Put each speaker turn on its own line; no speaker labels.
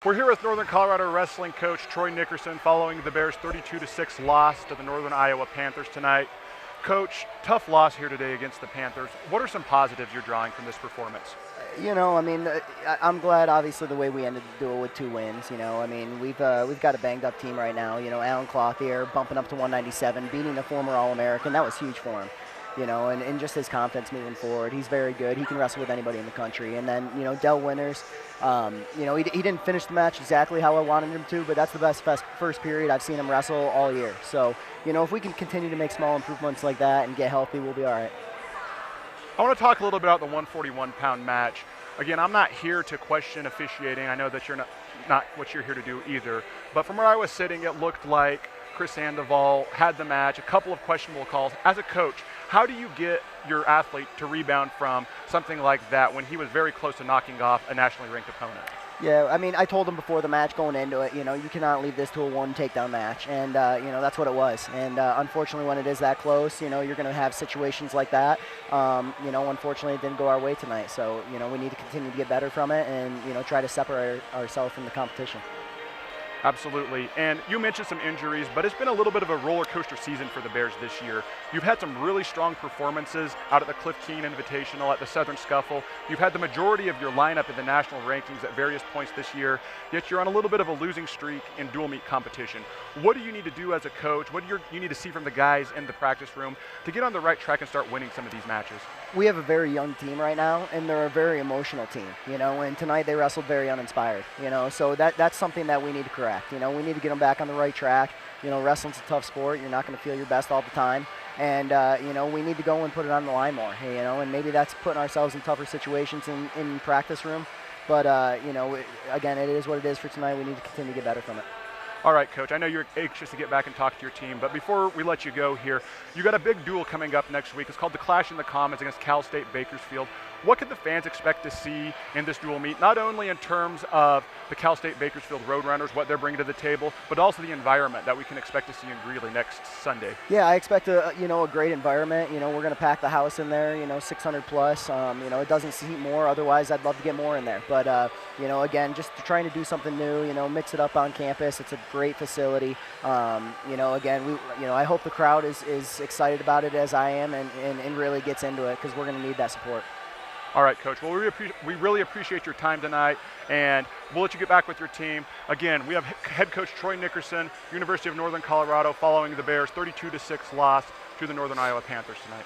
We're here with Northern Colorado wrestling coach Troy Nickerson following the Bears' 32-6 loss to the Northern Iowa Panthers tonight. Coach, tough loss here today against the Panthers. What are some positives you're drawing from this performance?
I'm glad, obviously, the way we ended the duel with 2 wins. We've got a banged-up team right now. Alan Clothier bumping up to 197, beating a former All-American. That was huge for him. And just his confidence moving forward. He's very good. He can wrestle with anybody in the country. And then, Del Winters, he didn't finish the match exactly how I wanted him to, but that's the best first period I've seen him wrestle all year. So, if we can continue to make small improvements like that and get healthy, we'll be all right.
I want to talk a little bit about the 141-pound match. Again, I'm not here to question officiating. I know that you're not what you're here to do either. But from where I was sitting, it looked like Chris Sandoval had the match, a couple of questionable calls. As a coach, how do you get your athlete to rebound from something like that when he was very close to knocking off a nationally ranked opponent?
Yeah, I told him before the match going into it, you cannot leave this to a one takedown match. And, that's what it was. And unfortunately, when it is that close, you're going to have situations like that. Unfortunately, it didn't go our way tonight. So, we need to continue to get better from it and, try to separate ourselves from the competition.
Absolutely. And you mentioned some injuries, but it's been a little bit of a roller coaster season for the Bears this year. You've had some really strong performances out at the Cliff Keen Invitational, at the Southern Scuffle. You've had the majority of your lineup in the national rankings at various points this year, yet you're on a little bit of a losing streak in dual meet competition. What do you need to do as a coach? What do you need to see from the guys in the practice room to get on the right track and start winning some of these matches?
We have a very young team right now, and they're a very emotional team, and tonight they wrestled very uninspired, so that's something that we need to correct. We need to get them back on the right track. Wrestling's a tough sport. You're not going to feel your best all the time. And, we need to go and put it on the line more, and maybe that's putting ourselves in tougher situations in practice room. But, again, it is what it is for tonight. We need to continue to get better from it.
All right, Coach, I know you're anxious to get back and talk to your team, but before we let you go here, you got a big duel coming up next week. It's called the Clash in the Commons against Cal State Bakersfield. What could the fans expect to see in this dual meet, not only in terms of the Cal State Bakersfield Roadrunners, what they're bringing to the table, but also the environment that we can expect to see in Greeley next Sunday?
Yeah, I expect a great environment. We're going to pack the house in there, 600 plus. It doesn't seat more. Otherwise, I'd love to get more in there. But, again, just trying to do something new, mix it up on campus. It's a great facility. Again, I hope the crowd is excited about it as I am and really gets into it because we're going to need that support.
All right, Coach. Well, we really appreciate your time tonight, and we'll let you get back with your team. Again, we have head coach Troy Nickerson, University of Northern Colorado, following the Bears' 32-6 loss to the Northern Iowa Panthers tonight.